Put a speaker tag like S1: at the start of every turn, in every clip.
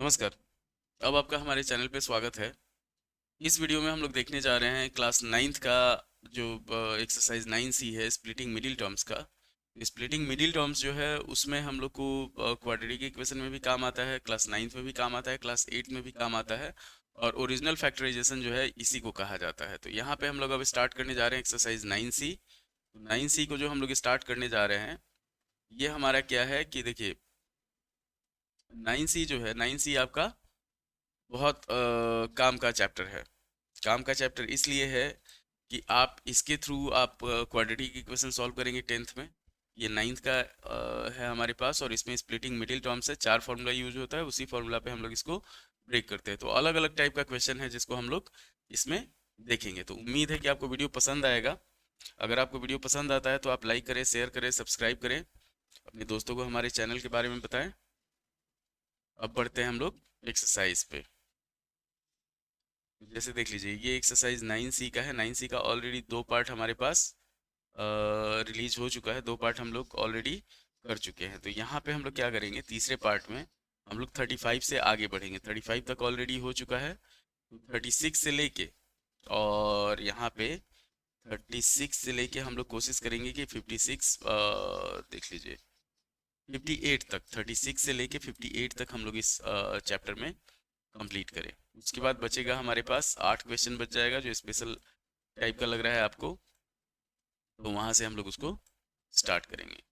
S1: नमस्कार। अब आपका हमारे चैनल पे स्वागत है। इस वीडियो में हम लोग देखने जा रहे हैं क्लास नाइन्थ का जो एक्सरसाइज 9C है, स्प्लिटिंग मिडिल टर्म्स का। स्प्लिटिंग मिडिल टर्म्स जो है उसमें हम लोग को क्वाड्रेटिक इक्वेशन में भी काम आता है, क्लास नाइन्थ में भी काम आता है, क्लास एट्थ में भी काम आता है। और ओरिजिनल फैक्टराइजेशन जो है इसी को कहा जाता है। तो यहाँ पे हम लोग अब स्टार्ट करने जा रहे हैं एक्सरसाइज 9C। 9C को जो हम लोग स्टार्ट करने जा रहे हैं, ये हमारा क्या है कि देखिए, 9C जो है, 9C आपका बहुत काम का चैप्टर है। काम का चैप्टर इसलिए है कि आप इसके थ्रू आप क्वाड्रेटिक इक्वेशन सॉल्व करेंगे टेंथ में। ये नाइन्थ का है हमारे पास, और इसमें स्प्लिटिंग मिडिल टर्म से 4 फार्मूला यूज होता है। उसी फार्मूला पे हम लोग इसको ब्रेक करते हैं। तो अलग अलग टाइप का क्वेश्चन है जिसको हम लोग इसमें देखेंगे। तो उम्मीद है कि आपको वीडियो पसंद आएगा। अगर आपको वीडियो पसंद आता है तो आप लाइक करें, शेयर करें, सब्सक्राइब करें, अपने दोस्तों को हमारे चैनल के बारे में बताएं। अब बढ़ते हैं हम लोग एक्सरसाइज पे। जैसे देख लीजिए, ये एक्सरसाइज 9C का है। 9C का ऑलरेडी 2 पार्ट हमारे पास रिलीज हो चुका है। 2 पार्ट हम लोग ऑलरेडी कर चुके हैं। तो यहाँ पे हम लोग क्या करेंगे, तीसरे पार्ट में हम लोग 35 से आगे बढ़ेंगे। 35 तक ऑलरेडी हो चुका है। तो 36 से लेके, और यहाँ पे 36 से लेके हम लोग कोशिश करेंगे कि 56 देख लीजिए 58 तक, 36 से लेके 58 तक हम लोग इस चैप्टर में कंप्लीट करें। उसके बाद बचेगा हमारे पास 8 क्वेश्चन बच जाएगा जो स्पेशल टाइप का लग रहा है आपको। तो वहां से हम लोग उसको स्टार्ट करेंगे।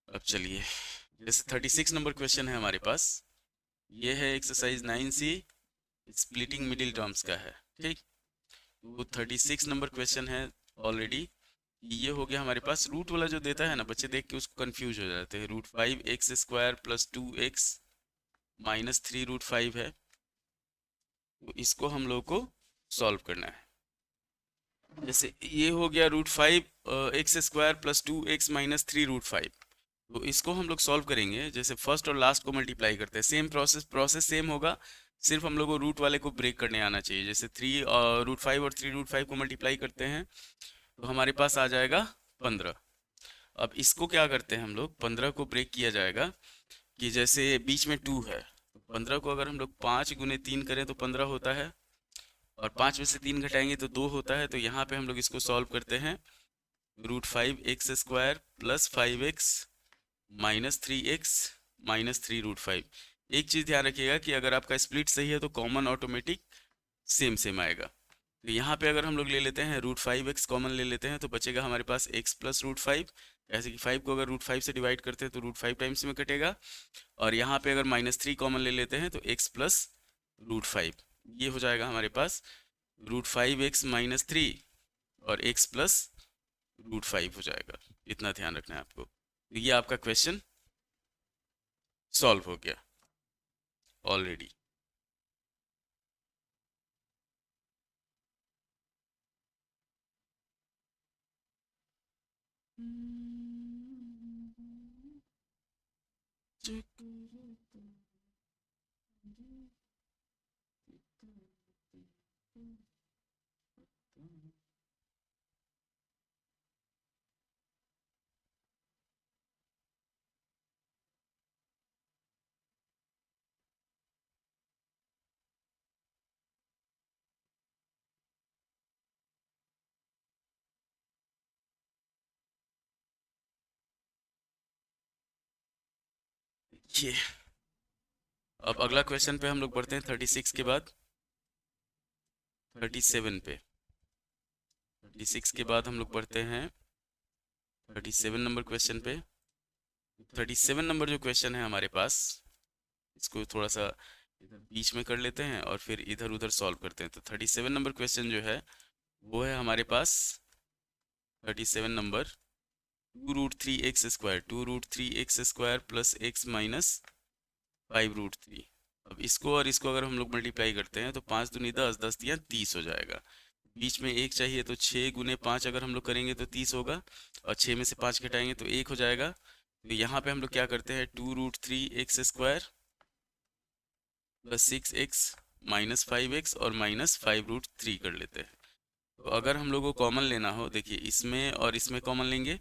S1: अब चलिए, जैसे 36 नंबर क्वेश्चन है हमारे पास। ये है exercise 9C, splitting middle terms का है। ठीक, तो 36 नंबर क्वेश्चन है ऑलरेडी। ये हो गया हमारे पास। रूट वाला जो देता है ना, बच्चे देख के उसको कंफ्यूज हो जाते हैं। √5x² + 2x -3√5 है। तो इसको हम लोग को सॉल्व करना है। जैसे ये हो गया √5x² + 2x -3√5। तो इसको हम लोग सॉल्व करेंगे। जैसे फर्स्ट और लास्ट को मल्टीप्लाई करते हैं, सेम प्रोसेस सेम होगा। सिर्फ हम लोग को रूट वाले को ब्रेक करने आना चाहिए। जैसे 3√5 और 3√5 को मल्टीप्लाई करते हैं तो हमारे पास आ जाएगा 15। अब इसको क्या करते हैं हम लोग, 15 को ब्रेक किया जाएगा कि जैसे बीच में 2 है, तो 15 को अगर हम लोग 5 गुने 3 करें तो 15 होता है, और 5 में से 3 घटाएंगे तो 2 होता है। तो यहाँ पे हम लोग इसको सॉल्व करते हैं। √5x² + 5x -3x -3√5। एक चीज़ ध्यान रखिएगा कि अगर आपका स्प्लिट सही है तो कॉमन ऑटोमेटिक सेम सेम आएगा। तो यहाँ पे अगर हम लोग ले लेते हैं √5x कॉमन ले लेते हैं तो बचेगा हमारे पास x + √5। ऐसे कि 5 को अगर √5 से डिवाइड करते हैं तो √5 टाइम्स में कटेगा। और यहाँ पे अगर -3 कॉमन ले लेते हैं तो x + √5, ये हो जाएगा हमारे पास √5x -3 और x + √5 हो जाएगा। इतना ध्यान रखना है आपको। तो ये आपका क्वेश्चन सॉल्व हो गया ऑलरेडी। ये अब अगला क्वेश्चन पे हम लोग बढ़ते हैं। 36 के बाद 37 पे। 36 के बाद हम लोग बढ़ते हैं 37 नंबर क्वेश्चन पे। 37 नंबर जो क्वेश्चन है हमारे पास, इसको थोड़ा सा इधर बीच में कर लेते हैं और फिर इधर उधर सॉल्व करते हैं। तो 37 नंबर क्वेश्चन जो है वो है हमारे पास 37 नंबर 2√3x² 2√3x² + x -5√3। अब इसको और इसको अगर हम लोग मल्टीप्लाई करते हैं तो 5 दूनी 10, 10 तिया 30 हो जाएगा। बीच में एक चाहिए तो 6 गुने 5 अगर हम लोग करेंगे तो 30 होगा, और 6 में से 5 घटाएंगे तो 1 हो जाएगा। तो यहाँ पे हम लोग क्या करते हैं, 2√3x² + 6x -5x और -5√3 कर लेते हैं। तो अगर हम लोग को कॉमन लेना हो, देखिए इसमें और इसमें कॉमन लेंगे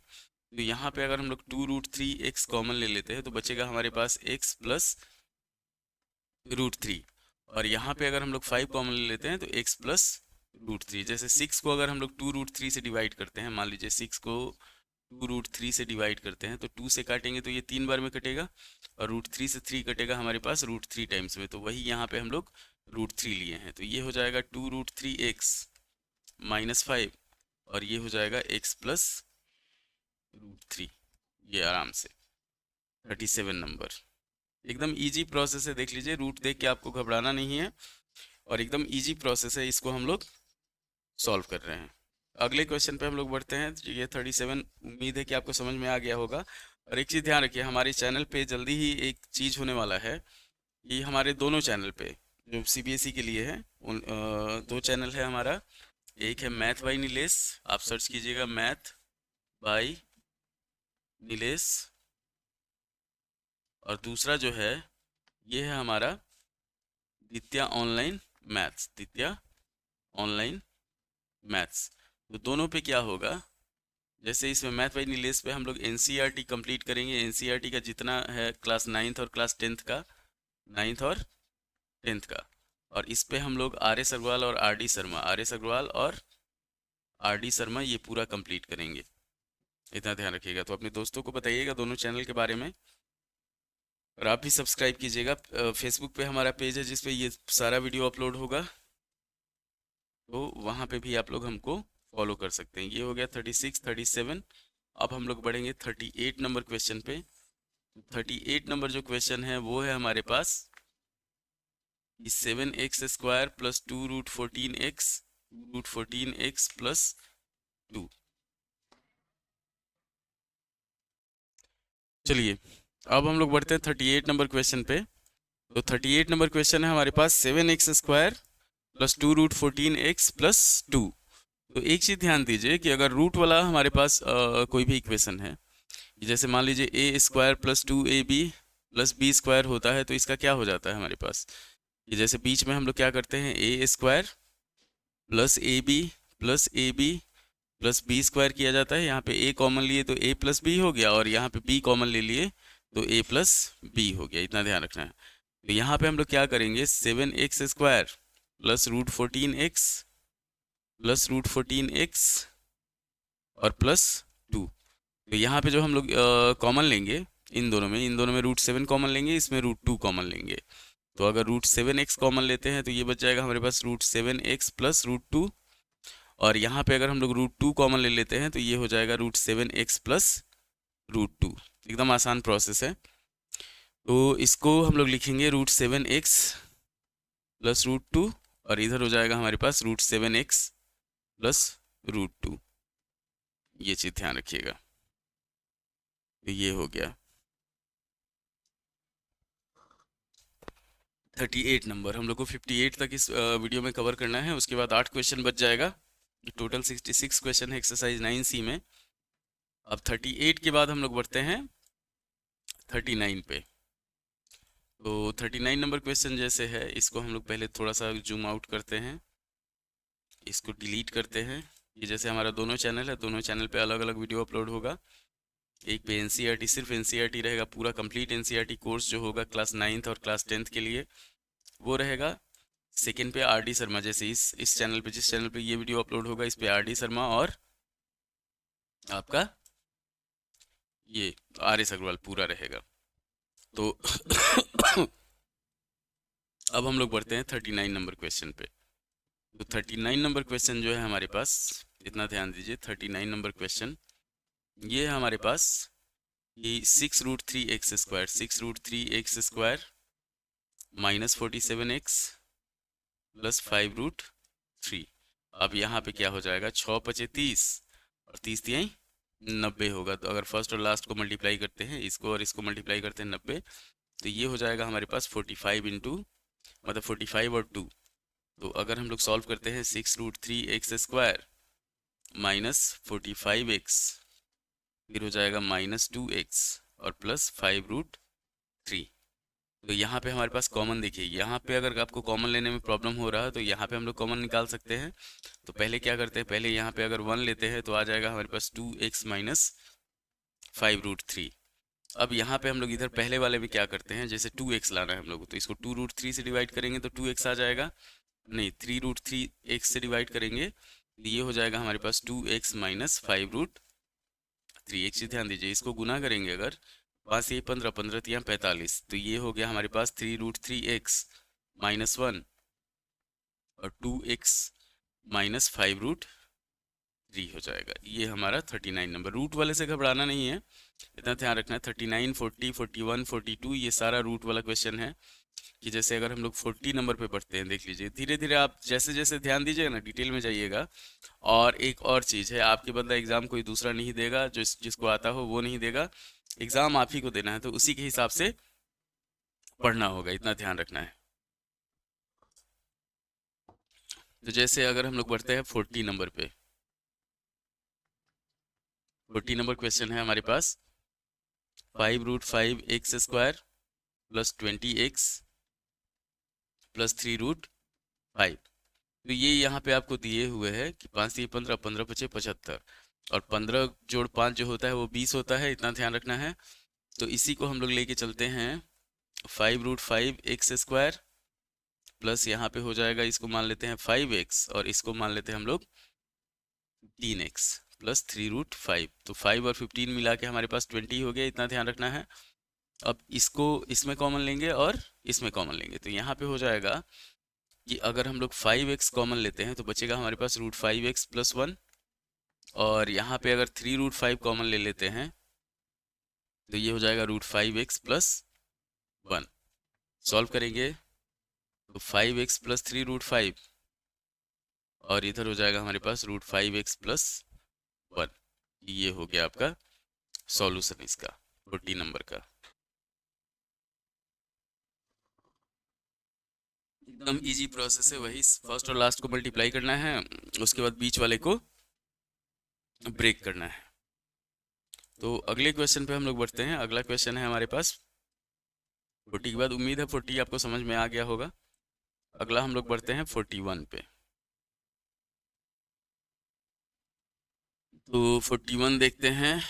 S1: तो यहाँ पे अगर हम लोग 2√3x कॉमन ले लेते हैं तो बचेगा हमारे पास x + √3। और यहाँ पे अगर हम लोग 5 कॉमन ले लेते हैं तो x प्लस √3। जैसे 6 को अगर हम लोग 2√3 से डिवाइड करते हैं, मान लीजिए 6 को 2√3 से डिवाइड करते हैं तो 2 से काटेंगे तो ये 3 बार में कटेगा, और √3 से 3 कटेगा हमारे पास √3 टाइम्स में, तो वही यहाँ पे हम लोग √3 लिए हैं, तो ये हो जाएगा 2√3x माइनस 5, और ये हो जाएगा x प्लस √3। ये आराम से 37 नंबर। एकदम इजी प्रोसेस है, देख लीजिए, रूट देख के आपको घबराना नहीं है, और एकदम इजी प्रोसेस है, इसको हम लोग सॉल्व कर रहे हैं। अगले क्वेश्चन पे हम लोग बढ़ते हैं। ये 37 उम्मीद है कि आपको समझ में आ गया होगा। और एक चीज़ ध्यान रखिए, हमारे चैनल पे जल्दी ही एक चीज़ होने वाला है। ये हमारे दोनों चैनल पे जो CBSE के लिए है, उन दो चैनल है हमारा। एक है मैथ बाई नीलेश, आप सर्च कीजिएगा मैथ बाई नीलेश, और दूसरा जो है ये है हमारा दित्या ऑनलाइन मैथ्स, दित्या ऑनलाइन मैथ्स। तो दोनों पे क्या होगा, जैसे इसमें मैथ बाई नीलेश पे हम लोग NCERT कंप्लीट करेंगे। NCERT का जितना है क्लास 9th और क्लास 10th का, 9th और 10th का, और इस पे हम लोग RS अग्रवाल और RD शर्मा, RS अग्रवाल और RD शर्मा ये पूरा कंप्लीट करेंगे। इतना ध्यान रखिएगा। तो अपने दोस्तों को बताइएगा दोनों चैनल के बारे में, और आप भी सब्सक्राइब कीजिएगा। फेसबुक पे हमारा पेज है जिसपे ये सारा वीडियो अपलोड होगा, तो वहाँ पे भी आप लोग हमको फॉलो कर सकते हैं। ये हो गया 36, 37। अब हम लोग बढ़ेंगे 38 नंबर क्वेश्चन पे। 38 नंबर जो क्वेश्चन है वो है हमारे पास 7x² प्लस 2√14x प्लस 2। चलिए अब हम लोग बढ़ते हैं 38 नंबर क्वेश्चन पे। तो 38 नंबर क्वेश्चन है हमारे पास 7x² प्लस 2√14x प्लस 2। तो एक चीज़ ध्यान दीजिए कि अगर रूट वाला हमारे पास कोई भी इक्वेशन है, जैसे मान लीजिए a² plus 2ab plus b² होता है, तो इसका क्या हो जाता है हमारे पास, ये जैसे बीच में हम लोग क्या करते हैं, a² plus ab plus ab plus b² किया जाता है। यहाँ पे a कॉमन लिए तो a प्लस b हो गया, और यहाँ पे b कॉमन ले लिए तो a प्लस b हो गया। इतना ध्यान रखना है। तो यहाँ पे हम लोग क्या करेंगे, 7x² plus √14x plus √14x और प्लस 2। तो यहाँ पे जो हम लोग कॉमन लेंगे इन दोनों में √7 कॉमन लेंगे, इसमें √2 कॉमन लेंगे। तो अगर √7x कॉमन लेते हैं तो ये बच जाएगा हमारे पास √7x प्लस √2, और यहाँ पे अगर हम लोग √2 कॉमन ले लेते हैं तो ये हो जाएगा √7x प्लस √2। एकदम आसान प्रोसेस है। तो इसको हम लोग लिखेंगे √7x प्लस √2, और इधर हो जाएगा हमारे पास √7x प्लस √2। ये चीज़ ध्यान रखिएगा। तो ये हो गया 38 नंबर। हम लोग को 58 तक इस वीडियो में कवर करना है, उसके बाद 8 क्वेश्चन बच जाएगा। टोटल 66 क्वेश्चन है एक्सरसाइज 9C में। अब 38 के बाद हम लोग बढ़ते हैं 39 पे। तो 39 नंबर क्वेश्चन जैसे है, इसको हम लोग पहले थोड़ा सा जूम आउट करते हैं, इसको डिलीट करते हैं। ये जैसे हमारा दोनों चैनल है, दोनों चैनल पे अलग अलग वीडियो अपलोड होगा। एक पे NCERT, सिर्फ NCERT रहेगा, पूरा कंप्लीट NCERT कोर्स जो होगा क्लास 9th और क्लास 10th के लिए वो रहेगा। सेकेंड पे RD शर्मा, जैसे इस चैनल पे, जिस चैनल पे ये वीडियो अपलोड होगा, इस पे RD शर्मा और आपका ये RS अग्रवाल पूरा रहेगा। तो अब हम लोग बढ़ते हैं 39 नंबर क्वेश्चन पे। तो 39 नंबर क्वेश्चन जो है हमारे पास, इतना ध्यान दीजिए, 39 नंबर क्वेश्चन ये है हमारे पास कि 6√3x² 6√3x² minus 47x plus 5√3। अब यहाँ पे क्या हो जाएगा, 6×5 = 30 और 30 तिहाई 90 होगा। तो अगर फर्स्ट और लास्ट को मल्टीप्लाई करते हैं, इसको और इसको मल्टीप्लाई करते हैं 90, तो ये हो जाएगा हमारे पास 45 इंटू, मतलब 45 और 2। तो अगर हम लोग सॉल्व करते हैं 6√3x² माइनस 45x, फिर हो जाएगा -2x और प्लस 5√3। तो यहाँ पे हमारे पास कॉमन देखिए, यहाँ पे अगर आपको कॉमन लेने में प्रॉब्लम हो रहा है तो यहाँ पे हम लोग कॉमन निकाल सकते हैं। तो पहले क्या करते हैं, पहले यहाँ पे अगर 1 लेते हैं तो आ जाएगा हमारे पास 2x माइनस 5√3। अब यहाँ पे हम लोग इधर पहले वाले में क्या करते हैं, जैसे 2x लाना है हम लोग, तो इसको 2√3 से डिवाइड करेंगे तो 2x आ जाएगा, नहीं 3√3x से डिवाइड करेंगे तो ये हो जाएगा हमारे पास 2x माइनस 5√3। एक चीज़ ध्यान दीजिए, इसको गुना करेंगे अगर, 5 ये 15, 15 तिया 45, तो ये हो गया हमारे पास 3√3x माइनस 1 और 2x माइनस 5√3 हो जाएगा। ये हमारा 39 नंबर। रूट वाले से घबराना नहीं है, इतना ध्यान रखना है। 39, 40, 41, 42 ये सारा रूट वाला क्वेश्चन है। कि जैसे अगर हम लोग 40 नंबर पे पढ़ते हैं, देख लीजिए धीरे धीरे आप जैसे जैसे ध्यान दीजिएगा ना, डिटेल में जाइएगा। और एक और चीज़ है, आपके बदला एग्ज़ाम कोई दूसरा नहीं देगा, जिसको आता हो वो नहीं देगा, एग्ज़ाम आप ही को देना है, तो उसी के हिसाब से पढ़ना होगा, इतना ध्यान रखना है। तो जैसे अगर हम लोग पढ़ते हैं 40 नंबर पे, 40 नंबर क्वेश्चन है हमारे पास, 5√5x² प्लस 20x प्लस 3√5। तो ये यहाँ पे आपको दिए हुए हैं कि 5 से 15, 15 पचे 75 और 15 जोड़ 5 जो होता है वो 20 होता है, इतना ध्यान रखना है। तो इसी को हम लोग लेके चलते हैं 5√5x² प्लस यहाँ पे हो जाएगा, इसको मान लेते हैं 5x और इसको मान लेते हैं हम लोग 3x प्लस 3√5। तो 5 और 15 मिला के हमारे पास 20 हो गया, इतना ध्यान रखना है। अब इसको इसमें कॉमन लेंगे और इसमें कॉमन लेंगे, तो यहाँ पे हो जाएगा कि अगर हम लोग 5x कॉमन लेते हैं तो बचेगा हमारे पास √5x प्लस 1, और यहाँ पे अगर 3√5 कॉमन ले लेते हैं तो ये हो जाएगा √5x प्लस 1। सॉल्व करेंगे तो 5x प्लस 3√5 और इधर हो जाएगा हमारे पास √5x प्लस 1। ये हो गया आपका सॉल्यूशन इसका 40 नंबर का। एकदम इजी प्रोसेस है, वही फर्स्ट और लास्ट को मल्टीप्लाई करना है, उसके बाद बीच वाले को ब्रेक करना है। तो अगले क्वेश्चन पे हम लोग बढ़ते हैं। अगला क्वेश्चन है हमारे पास 40 के बाद, उम्मीद है 40 आपको समझ में आ गया होगा। अगला हम लोग बढ़ते हैं 41 पे। तो 41 देखते हैं।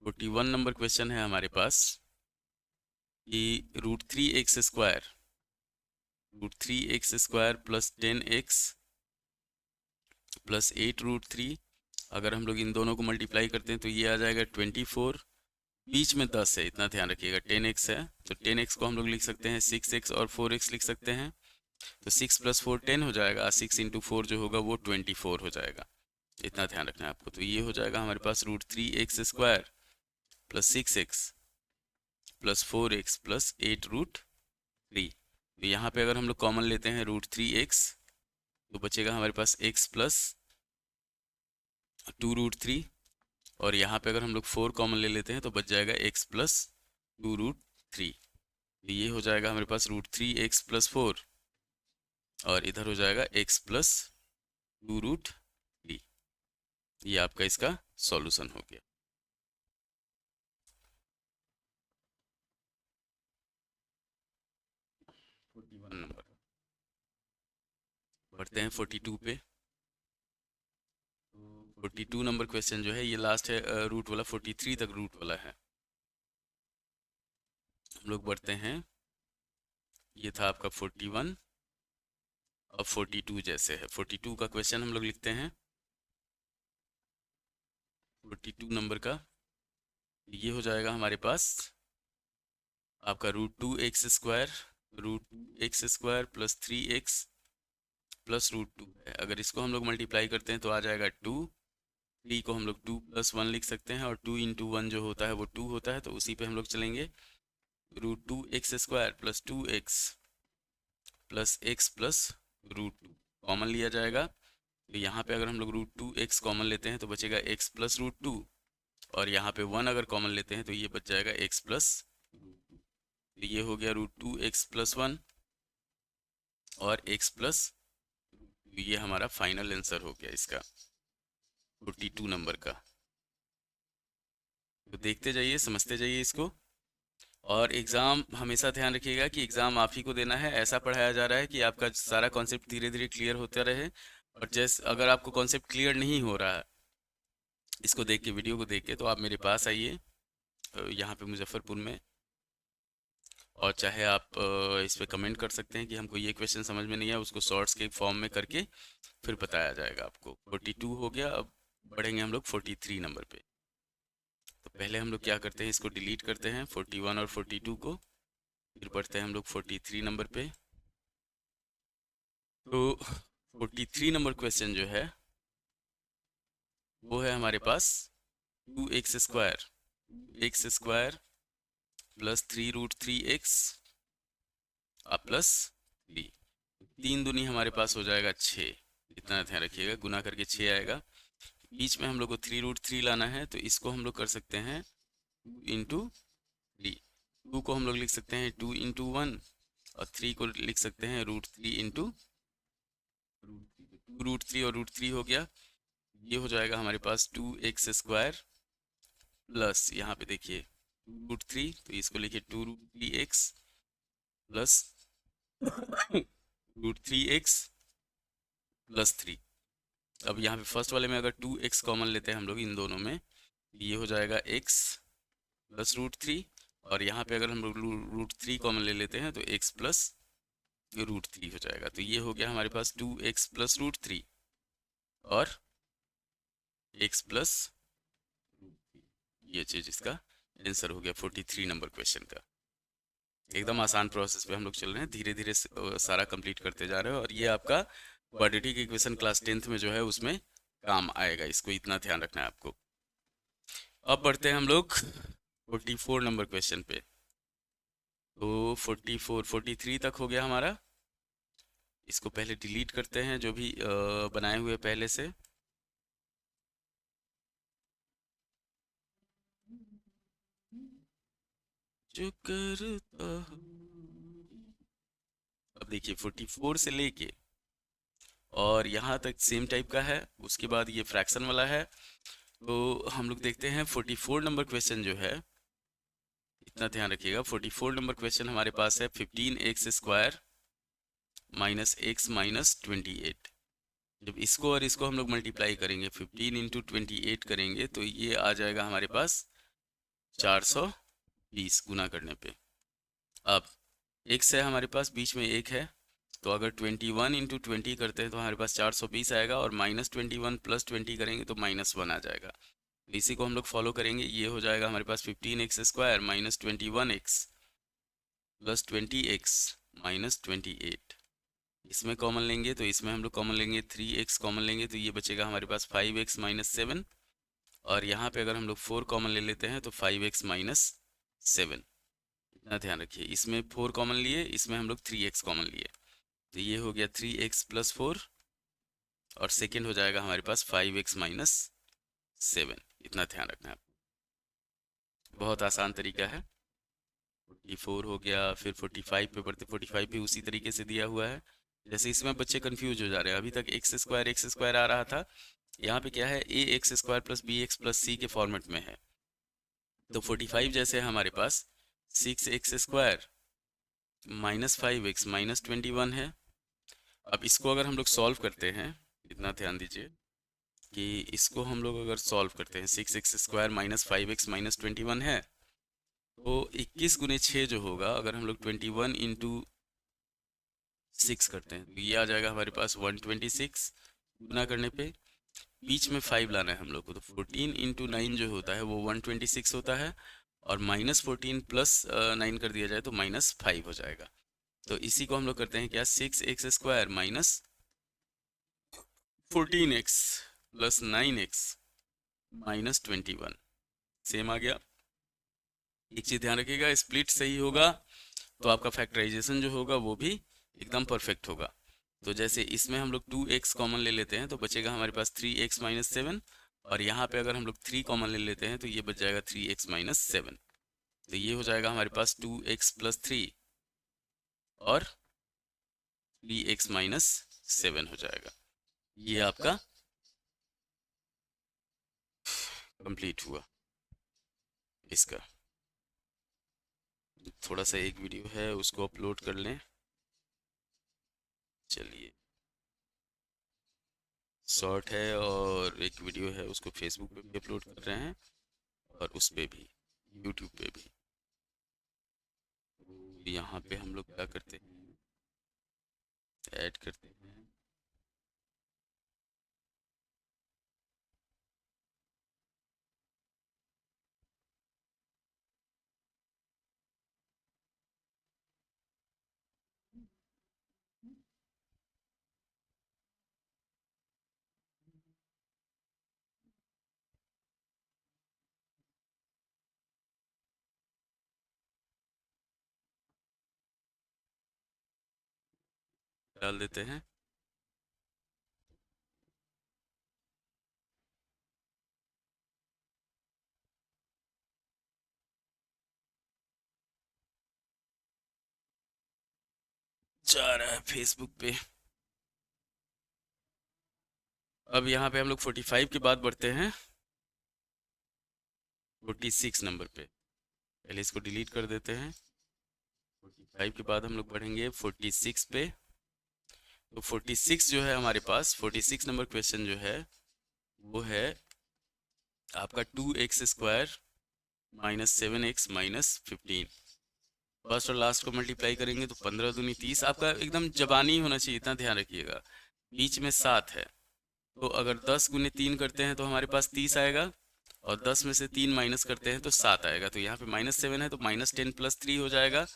S1: 41 नंबर क्वेश्चन है हमारे पास कि √3x² प्लस 10x प्लस 8√3, अगर हम लोग इन दोनों को मल्टीप्लाई करते हैं तो ये आ जाएगा 24। बीच में 10 है, इतना ध्यान रखिएगा। 10x है तो 10x को हम लोग लिख सकते हैं 6x और 4x लिख सकते हैं। तो 6 + 4 10 हो जाएगा, 6 × 4 जो होगा वो 24 हो जाएगा, इतना ध्यान रखना है आपको। तो ये हो जाएगा हमारे पास √3x² plus 6x plus 4x plus 8√3। तो यहाँ पे अगर हम लोग कॉमन लेते हैं √3x तो बचेगा हमारे पास x प्लस 2√3, और यहाँ पे अगर हम लोग 4 कॉमन ले लेते हैं तो बच जाएगा x प्लस 2√3। तो ये हो जाएगा हमारे पास √3x प्लस 4 और इधर हो जाएगा x प्लस 2√3। ये आपका इसका सॉल्यूशन हो गया। नंबर बढ़ते हैं 42 पे। 42 नंबर क्वेश्चन जो है ये लास्ट है रूट वाला, 43 तक रूट वाला है। हम लोग बढ़ते हैं, ये था आपका 41, अब 42 जैसे है। 42 का क्वेश्चन हम लोग लिखते हैं 42 नंबर का। ये हो जाएगा हमारे पास आपका √2x² प्लस 3x प्लस √2 है। अगर इसको हम लोग मल्टीप्लाई करते हैं तो आ जाएगा 2। 3 को हम लोग 2 + 1 लिख सकते हैं, और 2 × 1 जो होता है वो 2 होता है, तो उसी पे हम लोग चलेंगे। √2x² plus 2x plus x plus √2 common लिया जाएगा। तो यहाँ पे अगर हम लोग √2x कॉमन लेते हैं तो बचेगा x प्लस √2, और यहाँ पे 1 अगर कॉमन लेते हैं तो ये बच जाएगा x प्लस √2। तो ये हो गया √2x प्लस 1 और x प्लस, ये हमारा फाइनल आंसर हो गया इसका 42 नंबर का। तो देखते जाइए, समझते जाइए इसको, और एग्ज़ाम हमेशा ध्यान रखिएगा कि एग्ज़ाम आप ही को देना है। ऐसा पढ़ाया जा रहा है कि आपका सारा कॉन्सेप्ट धीरे धीरे क्लियर होता रहे। और जैसे अगर आपको कॉन्सेप्ट क्लियर नहीं हो रहा है इसको देख के, वीडियो को देख के, तो आप मेरे पास आइए, यहाँ पे मुजफ्फरपुर में। और चाहे आप इस पे कमेंट कर सकते हैं कि हमको ये क्वेश्चन समझ में नहीं आया, उसको शॉर्ट्स के फॉर्म में करके फिर बताया जाएगा आपको। 42 हो गया, अब बढ़ेंगे हम लोग 43 नंबर पे। तो पहले हम लोग क्या करते हैं, इसको डिलीट करते हैं 41 और 42 को, फिर बढ़ते हैं हम लोग 43 नंबर पे। तो 43 नंबर क्वेश्चन जो है वो है हमारे पास 2x² x² plus 3√3x plus 3। 3 दूनी हमारे पास हो जाएगा 6, इतना ध्यान रखिएगा, गुना करके 6 आएगा। बीच में हम लोग को 3√3 लाना है, तो इसको हम लोग कर सकते हैं 2 × 3। 2 को हम लोग लिख सकते हैं 2 × 1 और 3 को लिख सकते हैं √3 × √3 और √3 हो गया। ये हो जाएगा हमारे पास 2x² प्लस, यहाँ पे देखिए √3, तो इसको लिखिए 2√3x प्लस √3x प्लस 3। अब यहाँ पे फर्स्ट वाले में अगर 2x कॉमन लेते हैं हम लोग इन दोनों में, ये हो जाएगा x प्लस √3, और यहाँ पे अगर हम लोग √3 कॉमन ले लेते हैं तो x प्लस √3 हो जाएगा। तो ये हो गया हमारे पास 2x प्लस √3 और x प्लस, ये चीज इसका आंसर हो गया 43 नंबर क्वेश्चन का। एकदम आसान प्रोसेस पे हम लोग चल रहे हैं, धीरे धीरे सारा कंप्लीट करते जा रहे हैं, और ये आपका क्वाड्रेटिक इक्वेशन क्लास 10th में जो है उसमें काम आएगा, इसको इतना ध्यान रखना है आपको। अब बढ़ते हैं हम लोग 44 नंबर क्वेश्चन पे। तो 43 तक हो गया हमारा। इसको पहले डिलीट करते हैं जो भी बनाए हुए पहले से। जो करता हूँ। अब देखिए 44 से लेके और यहाँ तक सेम टाइप का है, उसके बाद ये फ्रैक्शन वाला है। तो हम लोग देखते हैं 44 नंबर क्वेश्चन जो है, इतना ध्यान रखिएगा, 44 नंबर क्वेश्चन हमारे पास है 15x² माइनस x माइनस 28। जब इसको और इसको हम लोग मल्टीप्लाई करेंगे, 15 × 28 करेंगे, तो ये आ जाएगा हमारे पास 420 गुना करने पे। अब x है हमारे पास, बीच में एक है, तो अगर 21 × 20 करते हैं तो हमारे पास 420 आएगा, और -21 प्लस 20 करेंगे तो -1 आ जाएगा। तो इसी को हम लोग फॉलो करेंगे। ये हो जाएगा हमारे पास 15x² minus 21x plus 20x minus 28। इसमें कॉमन लेंगे तो इसमें हम लोग कॉमन लेंगे 3x कॉमन लेंगे, तो ये बचेगा हमारे पास 5x माइनस 7, और यहाँ पे अगर हम लोग 4 कॉमन ले लेते हैं तो 5x माइनस 7। इतना ध्यान रखिए, इसमें 4 कॉमन लिए, इसमें हम लोग 3x कॉमन लिए, तो ये हो गया 3x प्लस 4, और सेकेंड हो जाएगा हमारे पास 5x माइनस 7। इतना ध्यान रखना है, बहुत आसान तरीका है। 44 हो गया, फिर 45 पे बढ़ते, 45 भी उसी तरीके से दिया हुआ है। जैसे इसमें बच्चे कंफ्यूज हो जा रहे हैं, अभी तक x² आ रहा था, यहाँ पे क्या है, ax² plus bx plus c के फॉर्मेट में है। तो 45 जैसे हमारे पास 6x² माइनस 5x माइनस 21 है। अब इसको अगर हम लोग सॉल्व करते हैं, इतना ध्यान दीजिए कि इसको हम लोग अगर सॉल्व करते हैं, 6x² माइनस 5x माइनस 21 है, तो 21 × 6 जो होगा, अगर हम लोग 21 × 6 करते हैं तो ये आ जाएगा हमारे पास 126 गुना करने पे। बीच में 5 लाना है हम लोग को, तो 14 × 9 जो होता है वो 126 होता है, और -14 प्लस 9 कर दिया जाए तो -5 हो जाएगा। तो इसी को हम लोग करते हैं क्या, 6x² minus 14x plus 9x minus 21, same आ गया। एक चीज ध्यान रखिएगा, स्प्लिट सही होगा तो आपका फैक्टराइजेशन जो होगा वो भी एकदम परफेक्ट होगा। तो जैसे इसमें हम लोग 2x कॉमन ले लेते हैं तो बचेगा हमारे पास 3x माइनस 7, और यहाँ पे अगर हम लोग 3 कॉमन ले लेते हैं तो ये बच जाएगा 3x माइनस 7। तो ये हो जाएगा हमारे पास 2x प्लस 3 और 3x माइनस 7 हो जाएगा। ये आपका कंप्लीट हुआ। इसका थोड़ा सा एक वीडियो है उसको अपलोड कर लें। चलिए, शॉर्ट है और एक वीडियो है, उसको फेसबुक पे भी अपलोड कर रहे हैं और उस पे भी। यूट्यूब पे भी। तो यहाँ पे हम लोग क्या करते हैं, ऐड करते हैं। डाल देते हैं। जा रहा है फेसबुक पे। अब यहाँ पे हम लोग 45 के बाद बढ़ते हैं 46 नंबर पे। पहले इसको डिलीट कर देते हैं। 45 के बाद हम लोग बढ़ेंगे 46 पे। तो 46 जो है हमारे पास, 46 नंबर क्वेश्चन जो है वो है आपका 2x² minus 7x minus 15। First और लास्ट को मल्टीप्लाई करेंगे तो 15 दूनी 30। आपका एकदम जबानी होना चाहिए, इतना ध्यान रखिएगा। बीच में 7 है, तो अगर 10 गुने 3 करते हैं तो हमारे पास 30 आएगा, और 10 में से 3 माइनस करते हैं तो 7 आएगा। तो यहाँ पे -7 है तो -10 + 3 हो जाएगा।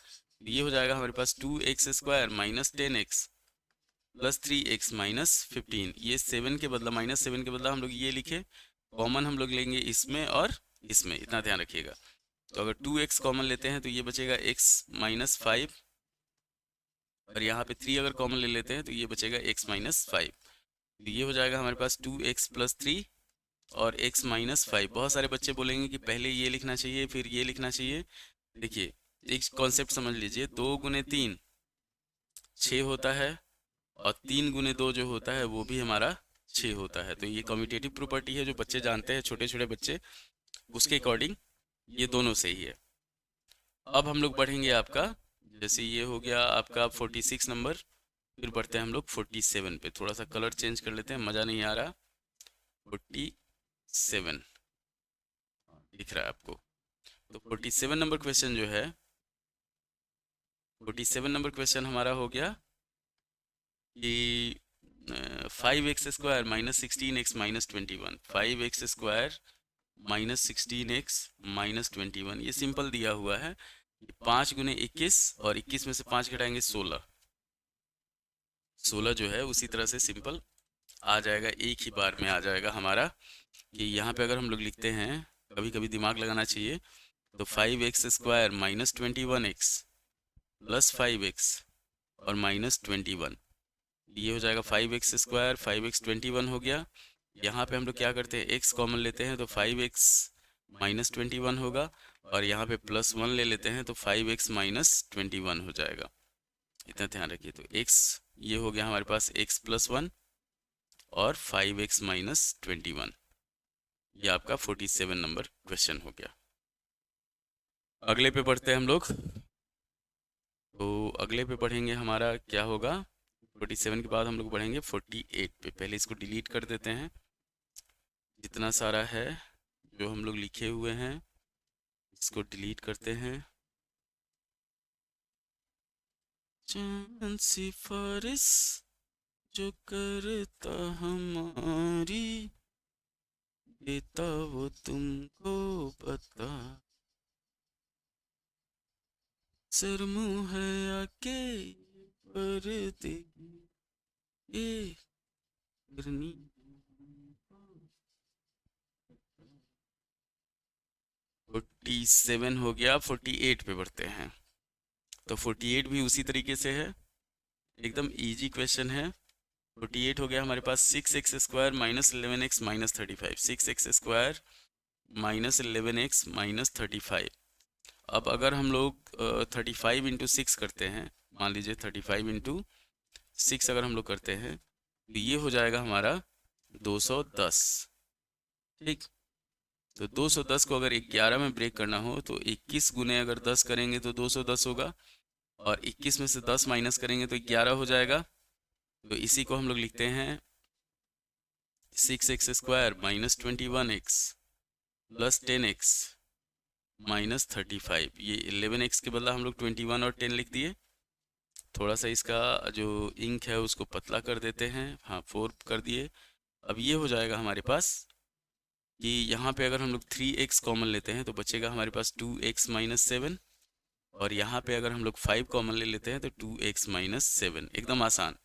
S1: ये हो जाएगा हमारे पास 2x² minus 10x plus 3x minus 15। ये 7 के बदला, -7 के बदला हम लोग ये लिखे, कॉमन हम लोग लेंगे इसमें और इसमें, इतना ध्यान रखिएगा। तो अगर 2x कॉमन लेते हैं तो ये बचेगा x माइनस 5, और यहाँ पे 3 अगर कॉमन ले लेते हैं तो ये बचेगा x माइनस 5। तो ये हो जाएगा हमारे पास 2x + 3 और x माइनस 5। बहुत सारे बच्चे बोलेंगे कि पहले ये लिखना चाहिए फिर ये लिखना चाहिए। देखिए, एक कॉन्सेप्ट समझ लीजिए, 2 गुने 3 6 होता है, और 3 गुने 2 जो होता है वो भी हमारा 6 होता है। तो ये कम्यूटेटिव प्रॉपर्टी है, जो बच्चे जानते हैं, छोटे छोटे बच्चे, उसके अकॉर्डिंग ये दोनों सही है। अब हम लोग बढ़ेंगे आपका, जैसे ये हो गया आपका 46 नंबर, फिर बढ़ते हैं हम लोग 47 पे। थोड़ा सा कलर चेंज कर लेते हैं, मज़ा नहीं आ रहा। 47 दिख रहा है आपको? तो 47 नंबर क्वेश्चन जो है, 47 नंबर क्वेश्चन हमारा हो गया कि 5x² minus 16x minus 21। 5x² minus 16x minus 21, ये सिंपल दिया हुआ है। 5 गुने 21, और 21 में से 5 घटाएंगे 16। 16 जो है उसी तरह से सिंपल आ जाएगा, एक ही बार में आ जाएगा हमारा। कि यहाँ पे अगर हम लोग लिखते हैं, कभी कभी दिमाग लगाना चाहिए, तो 5x² minus 21x plus 5x और माइनस 21, ये हो जाएगा 5x² 5x 21 हो गया। यहाँ पे हम लोग क्या करते हैं, x कॉमन लेते हैं तो 5x माइनस 21 होगा, और यहाँ पे +1 ले लेते हैं तो 5x माइनस 21 हो जाएगा। इतना ध्यान रखिए। तो x ये हो गया हमारे पास x + 1 और 5x माइनस 21। ये आपका 47 नंबर क्वेश्चन हो गया। अगले पे पढ़ते हैं हम लोग। तो अगले पे पढ़ेंगे, हमारा क्या होगा, 47 के बाद हम लोग बढ़ेंगे 48 पे। पहले इसको डिलीट कर देते हैं, जितना सारा है जो हम लोग लिखे हुए हैं इसको डिलीट करते हैं। चांद सिफारिश जो करता हमारी, देता वो तुमको बता, शर्मू है आके पर्दे ये करनी। 47 हो गया, 48 पे बढ़ते हैं। तो 48 भी उसी तरीके से है, एकदम इजी क्वेश्चन है। 48 हो गया हमारे पास 6x² minus 11x minus 35। 6x² minus 11x minus 35। अब अगर हम लोग 35 इंटू 6 करते हैं, मान लीजिए 35 इंटू 6 अगर हम लोग करते हैं तो ये हो जाएगा हमारा 210। ठीक, तो 210 को अगर 11 में ब्रेक करना हो तो 21 गुने अगर 10 करेंगे तो 210 होगा, और 21 में से 10 माइनस करेंगे तो 11 हो जाएगा। तो इसी को हम लोग लिखते हैं 6x² minus 21x plus 10x minus 35। ये 11x के बदला हम लोग 21 और 10 लिख दिए। थोड़ा सा इसका जो इंक है उसको पतला कर देते हैं, हाँ 4 कर दिए। अब ये हो जाएगा हमारे पास कि यहाँ पे अगर हम लोग 3x कॉमन लेते हैं तो बचेगा हमारे पास 2x माइनस 7, और यहाँ पे अगर हम लोग 5 कॉमन ले लेते हैं तो 2x माइनस 7। एकदम आसान।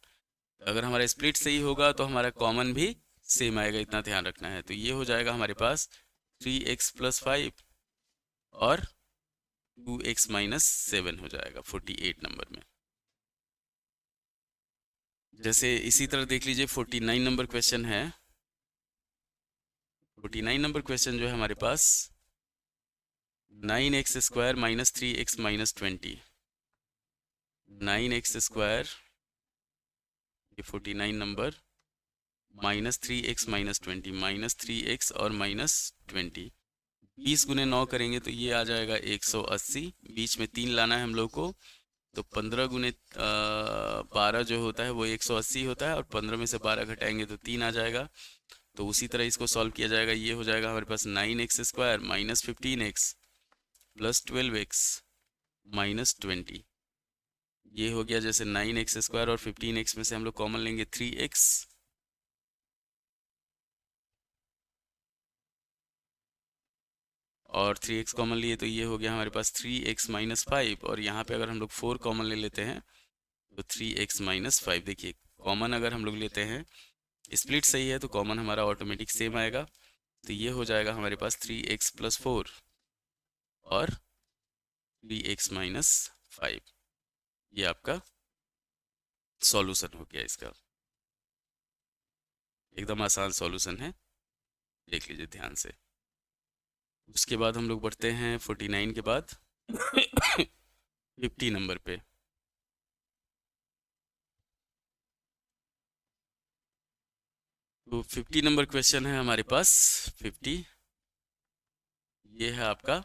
S1: अगर हमारा स्प्लिट सही होगा तो हमारा कॉमन भी सेम आएगा, इतना ध्यान रखना है। तो ये हो जाएगा हमारे पास 3x प्लस 5 और 2x माइनस 7 हो जाएगा 48 नंबर में। जैसे इसी तरह देख लीजिए 49 नंबर क्वेश्चन है। 49 नंबर क्वेश्चन जो है हमारे पास 9x square minus 3x minus 20। 9x square, ये 49 number, minus 3x minus 20, minus 3x और माइनस 20। 20 गुने 9 करेंगे तो ये आ जाएगा 180। बीच में 3 लाना है हम लोग को, तो 15 गुने 12 जो होता है वो 180 होता है, और 15 में से 12 घटाएंगे तो 3 आ जाएगा। तो उसी तरह इसको सॉल्व किया जाएगा। ये हो जाएगा हमारे पास 9x square minus 15x plus 12x minus 20। ये हो गया जैसे 9x स्क्वायर, और 15x में से हम लोग कॉमन लेंगे 3x, और 3x कॉमन लिए तो ये हो गया हमारे पास 3x माइनस 5, और यहाँ पे अगर हम लोग 4 कॉमन ले लेते हैं तो 3x माइनस 5। देखिए कॉमन अगर हम लोग लेते हैं, स्प्लिट सही है तो कॉमन हमारा ऑटोमेटिक सेम आएगा। तो ये हो जाएगा हमारे पास 3x प्लस 4 और 3x माइनस 5। ये आपका सॉल्यूशन हो गया इसका। एकदम आसान सॉल्यूशन है, देख लीजिए ध्यान से। उसके बाद हम लोग बढ़ते हैं 49 के बाद 50 नंबर पे। तो 50 नंबर क्वेश्चन है हमारे पास 50। ये है आपका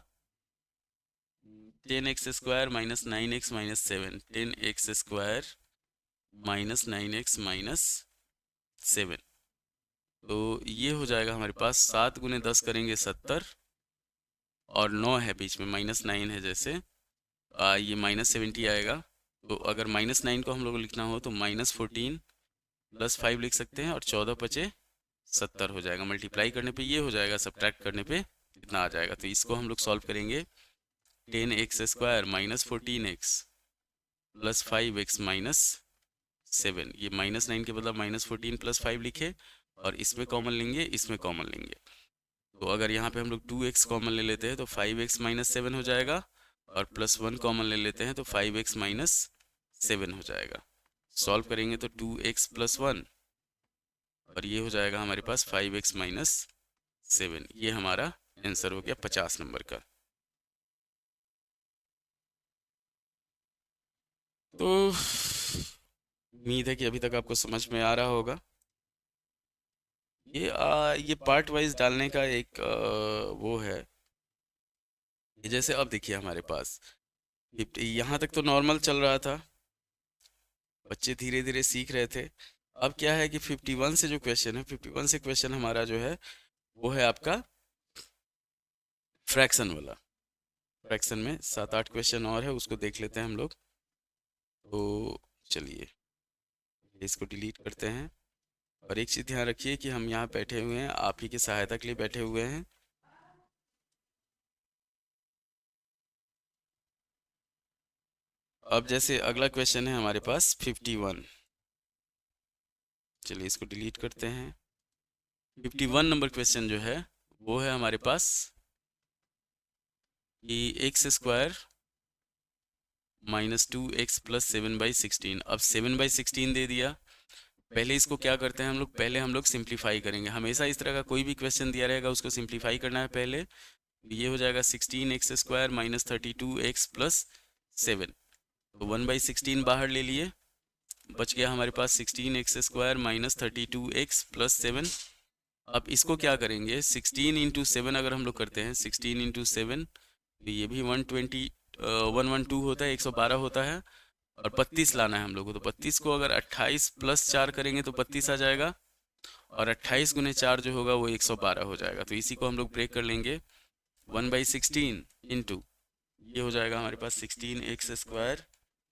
S1: 10x square minus 9x minus 7। 10x square minus 9x minus 7। तो ये हो जाएगा हमारे पास 7 गुने 10 करेंगे 70, और 9 है बीच में, माइनस 9 है जैसे ये माइनस 70 आएगा। तो अगर माइनस 9 को हम लोग को लिखना हो तो माइनस 14 प्लस 5 लिख सकते हैं, और 14 पचे 70 हो जाएगा। मल्टीप्लाई करने पे ये हो जाएगा, सब्ट्रैक्ट करने पे इतना आ जाएगा। तो इसको हम लोग सॉल्व करेंगे। 10x square minus 14x plus 5x minus 7। ये माइनस 9 के बदला माइनस 14 प्लस 5 लिखे, और इसमें कॉमन लेंगे, इसमें कॉमन लेंगे। तो अगर यहाँ पे हम लोग 2x कॉमन ले लेते हैं तो 5x माइनस 7 हो जाएगा, और प्लस 1 कॉमन ले लेते हैं तो 5x माइनस 7 हो जाएगा। सॉल्व करेंगे तो 2x प्लस 1, और ये हो जाएगा हमारे पास 5x माइनस 7। ये हमारा आंसर हो गया 50 नंबर का। तो उम्मीद है कि अभी तक आपको समझ में आ रहा होगा। ये पार्ट वाइज डालने का एक वो है। ये जैसे अब देखिए हमारे पास यहाँ तक तो नॉर्मल चल रहा था, बच्चे धीरे धीरे सीख रहे थे। अब क्या है कि 51 से जो क्वेश्चन है, 51 से क्वेश्चन हमारा जो है वो है आपका फ्रैक्शन वाला। फ्रैक्शन में 7-8 क्वेश्चन और है, उसको देख लेते हैं हम लोग। तो चलिए इसको डिलीट करते हैं। और एक चीज़ ध्यान रखिए कि हम यहाँ बैठे हुए हैं, आप ही की सहायता के लिए बैठे हुए हैं। अब जैसे अगला क्वेश्चन है हमारे पास 51। चलिए इसको डिलीट करते हैं। 51 नंबर क्वेश्चन जो है वो है हमारे पास कि x square minus 2x plus 7/16। अब 7/16 दे दिया। पहले इसको क्या करते हैं हम लोग, पहले हम लोग सिंप्लीफाई करेंगे। हमेशा इस तरह का कोई भी क्वेश्चन दिया रहेगा उसको सिंप्लीफाई करना है पहले। ये हो जाएगा 16x square minus 32x plus 7। तो 1/16 बाहर ले लिए, बच गया हमारे पास 16x square minus 32x plus 7। अब इसको क्या करेंगे, 16 इंटू 7 अगर हम लोग करते हैं, 16 इंटू 7 तो ये भी 112 होता है, 112 होता है। और 32 लाना है हम लोग को, तो 32 को अगर 28 प्लस 4 करेंगे तो 32 आ जाएगा, और 28 गुने 4 जो होगा वो 112 हो जाएगा। तो इसी को हम लोग ब्रेक कर लेंगे। 1/16 इंटू ये हो जाएगा हमारे पास 16x²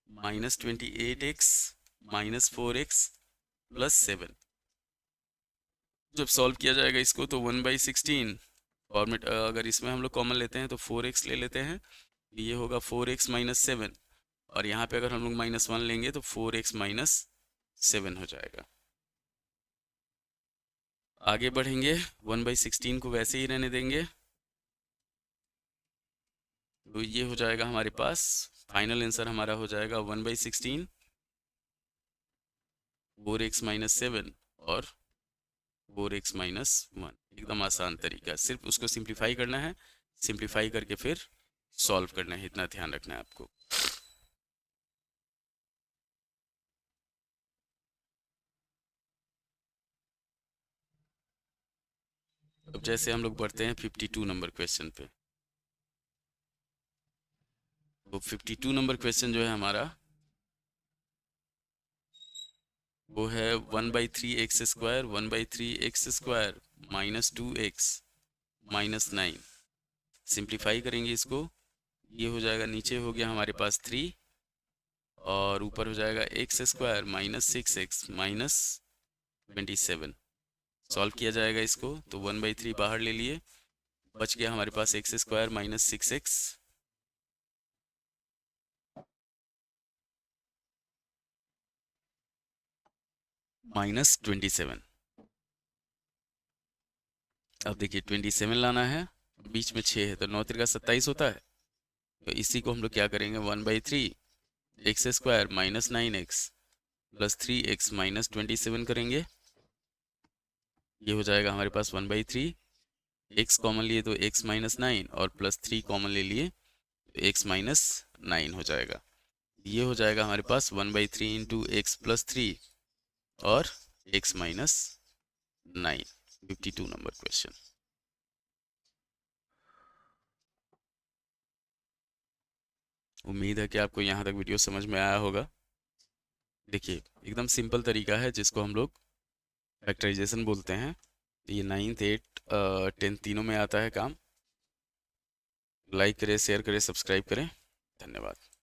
S1: minus 28x minus 4x plus 7। जब सॉल्व किया जाएगा इसको तो 1/16 फॉर्मेट, अगर इसमें हम लोग कॉमन लेते हैं तो 4x ले लेते हैं, ये होगा 4x माइनस 7, और यहाँ पे अगर हम लोग -1 लेंगे तो 4x माइनस 7 हो जाएगा। आगे बढ़ेंगे, 1/16 को वैसे ही रहने देंगे, तो ये हो जाएगा हमारे पास फाइनल आंसर हमारा हो जाएगा 1/16 4x माइनस 7 और 4x माइनस 1। एकदम आसान तरीका, सिर्फ उसको सिंप्लीफाई करना है, सिंप्लीफाई करके फिर सॉल्व करना है, इतना ध्यान रखना है आपको। अब जैसे हम लोग बढ़ते हैं 52 नंबर क्वेश्चन पे, तो 52 नंबर क्वेश्चन जो है हमारा वो है 1/3x² 1/3x² minus 2x minus 9। Simplify करेंगे इसको, ये हो जाएगा, नीचे हो गया हमारे पास 3 और ऊपर हो जाएगा x² minus 6x minus 27। Solve किया जाएगा इसको तो 1/3 बाहर ले लिए, बच गया हमारे पास x² माइनस 6x माइनस 27। अब देखिए 27 लाना है, बीच में 6 है तो 9 तिरका 27 होता है, तो इसी को हम लोग क्या करेंगे 1/3 x² minus 9x plus 3x minus 27 करेंगे। ये हो जाएगा हमारे पास 1/3, x कॉमन लिए तो x माइनस 9 और प्लस 3 कॉमन ले लिए तो x माइनस 9 हो जाएगा। ये हो जाएगा हमारे पास 1/3 इंटू एक्स प्लस 3 और x माइनस 9। 52 number question. उम्मीद है कि आपको यहाँ तक वीडियो समझ में आया होगा। देखिए एकदम सिंपल तरीका है जिसको हम लोग फैक्टराइजेशन बोलते हैं। ये 9th 8th 10th तीनों में आता है काम। लाइक करें, शेयर करें, सब्सक्राइब करें। धन्यवाद।